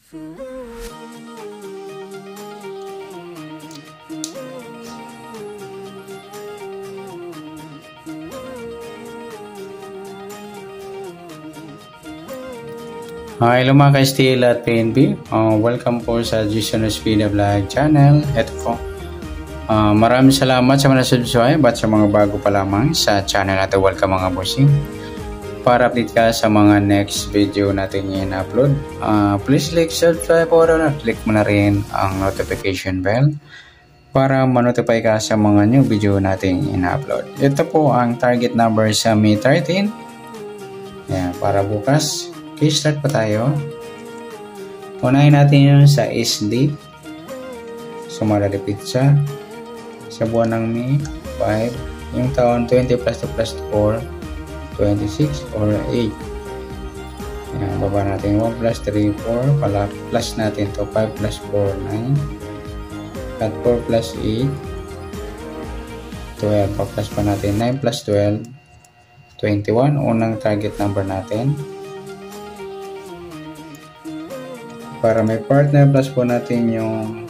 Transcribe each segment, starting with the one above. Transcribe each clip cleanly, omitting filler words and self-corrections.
Hello mga ka-STL at PNP. Welcome po sa Jason Espina Vlog channel. Ito po. Maraming salamat sa mga subscribe at sa mga bago pa lamang sa channel natin. Welcome mga bossing. Para update ka sa mga next video natin i-upload, please click subscribe or click mo na rin ang notification bell para ma-notify ka sa mga new video natin i-upload. Ito po ang target number sa May 13. Yan, para bukas. Okay, start pa tayo. Unahin natin yun sa SD. So, malalipit siya. Sa buwan ng May, 5. Yung taon, 20 plus 2 plus 4, 26 or 8. Yan, baba natin 1 plus 3, 4. Pala, plus natin to 5 plus 4, 9. At 4 plus 8, 12. Pa-plus pa natin 9 plus 12, 21. Unang target number natin. Para may partner, plus po natin yung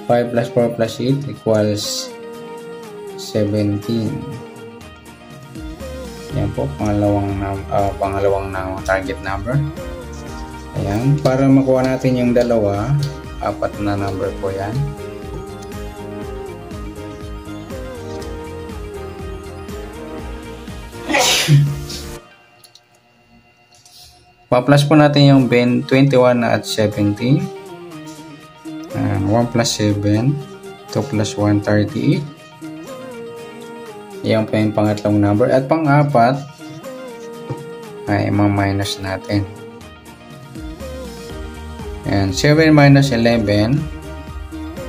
5 plus 4 plus 8 equals 17. Yan po, pangalawang na target number. Ayan, para makuha natin yung dalawa, 4 na number po yan. Pa-plus po natin yung 21 at 17. 1 plus 7. 2 plus 1, 38. Yan po yung pangatlong number. At pang-apat, ay ma-minus natin. And 7 minus 11,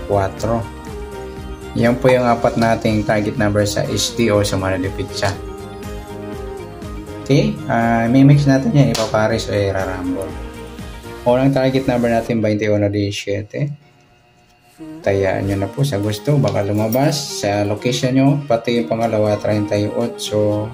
4. Yan po yung apat nating target number sa SD o sa malalipit siya. Okay, may mix natin yan, ipapares o irarambol. Unang target number natin, 21-17. Tayaan nyo na po sa gusto, baka lumabas sa location nyo, pati yung pangalawa, 38-4.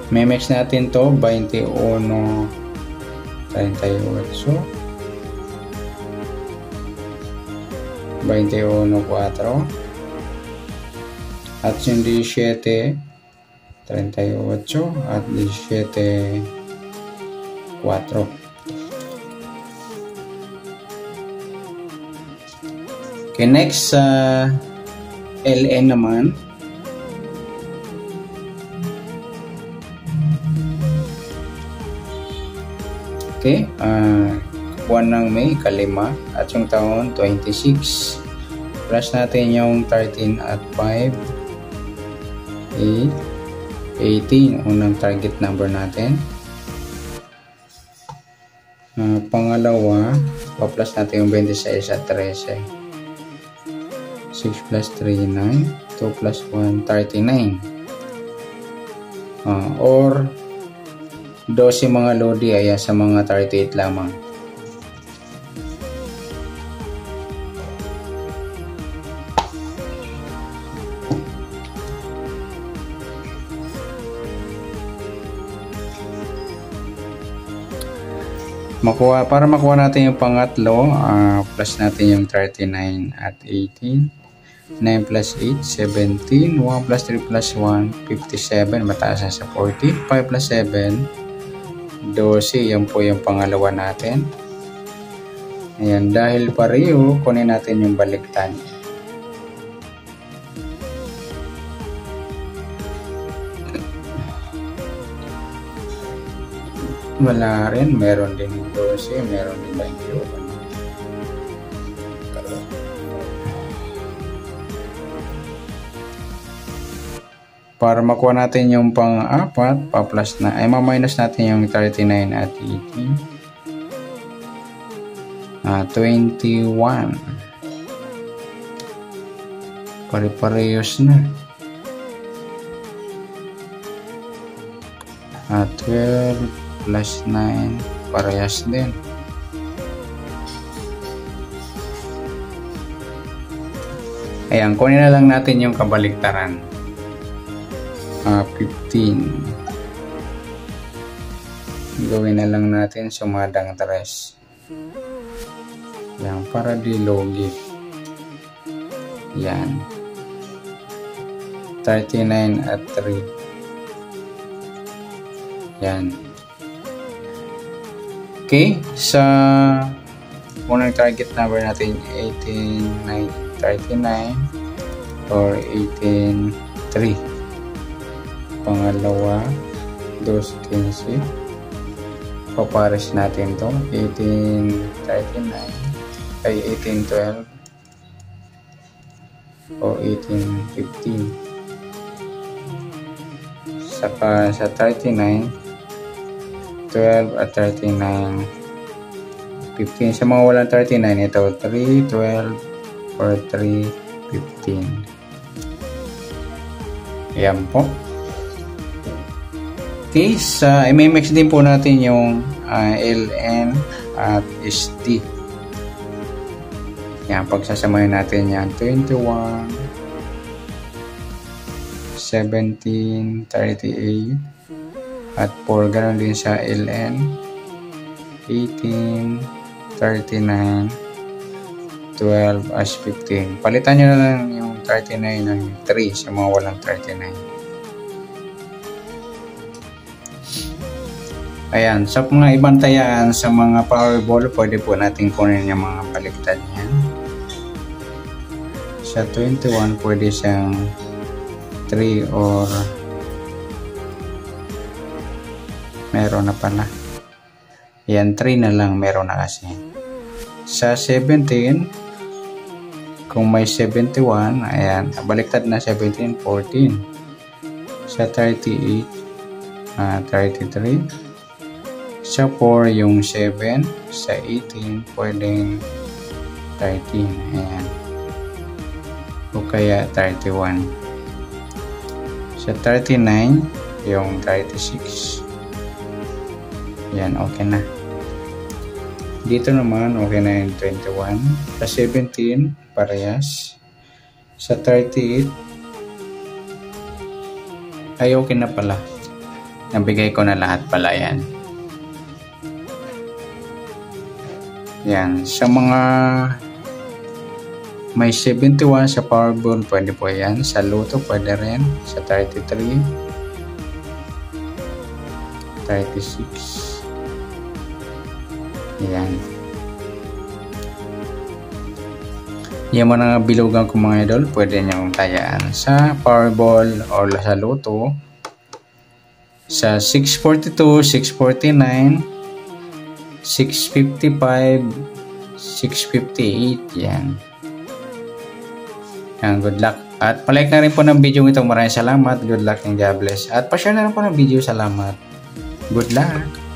May mix natin to 21, 38, 21, 4 at yung 17, 38 at 17, 4. Okay, next sa LN naman. Okay, buwan ng May, 5 at yung taon 26. Plus natin yung 13 at 5, 8, 18. Unang target number natin. Pangalawa, pa-plus natin yung 26 at 13. 6 plus 3, 9. 2 plus 1, 39. Or 12 mga lodi ay sa mga 38 lamang. Para makuha natin yung pangatlo, plus natin yung 39 at 18. 9 plus 8, 17. 1 plus 3 plus 1, 57. Mataas na sa 40. 5 plus 7, 12, yan po yung pangalawa natin. Ayan, dahil pareho, kunin natin yung baliktan. Wala rin, meron din 12, meron din 21. Para makuha natin yung pang-apat, pa-plus na, ay ma-minus natin yung 39 at 18. 21. Pare-parehos na. 12 plus 9, parehas din. Ayan, kunin na lang natin yung kabaliktaran. 15. Gawin na lang natin sumadang 3. Yan, para di logi. Yan. 39 at 3. Yan. Okay, sa unang target number natin 18,939 or 18,3. Pangalawa 2,15. Papares natin to 18,39 ay 18,12 o 18,15. Saka sa 39 12 at 39 15. Sa mga walang 39, ito 3, 12 or 3, 15. Ayan po. Okay, sa MMX din po natin yung LN at SD. Yan, pagsasamahin natin yan 21 17 38 at 4. Ganon din sa LN 18 39 12 as 15. Palitan nyo na lang yung 39 ng 3 sa mga walang 39. Ayan, sa mga ibang tayaan sa mga Powerball, pwede po natin kunin yung mga baliktad niyan. Sa 21, pwede siyang 3 or meron na pala. Ayan, 3 na lang, meron na kasi. Sa 17, kung may 71, ayan, baliktad na 17, 14. Sa 38, 33. Sa 4, yung 7. Sa 18, pwedeng 13. Ayan. O kaya 31. Sa 39, yung 36. Ayan, okay na. Dito naman, okay na yung 21. Sa 17, parehas. Sa 38, ay okay na pala. Nabigay ko na lahat pala yan. Yan. Sa mga may 71 sa Powerball, pwede po yan. Sa Lotto, pwede rin. Sa 33, 36. Yan. Yung mga bilugan ko mga idol, pwede niyong tayaan sa Powerball or sa Lotto. Sa 642, 649, 655, 658, yan. Yan, good luck. At palike na rin po ng video ito. Maraming salamat. Good luck and God bless. At pa-share na rin po ng video. Salamat. Good luck.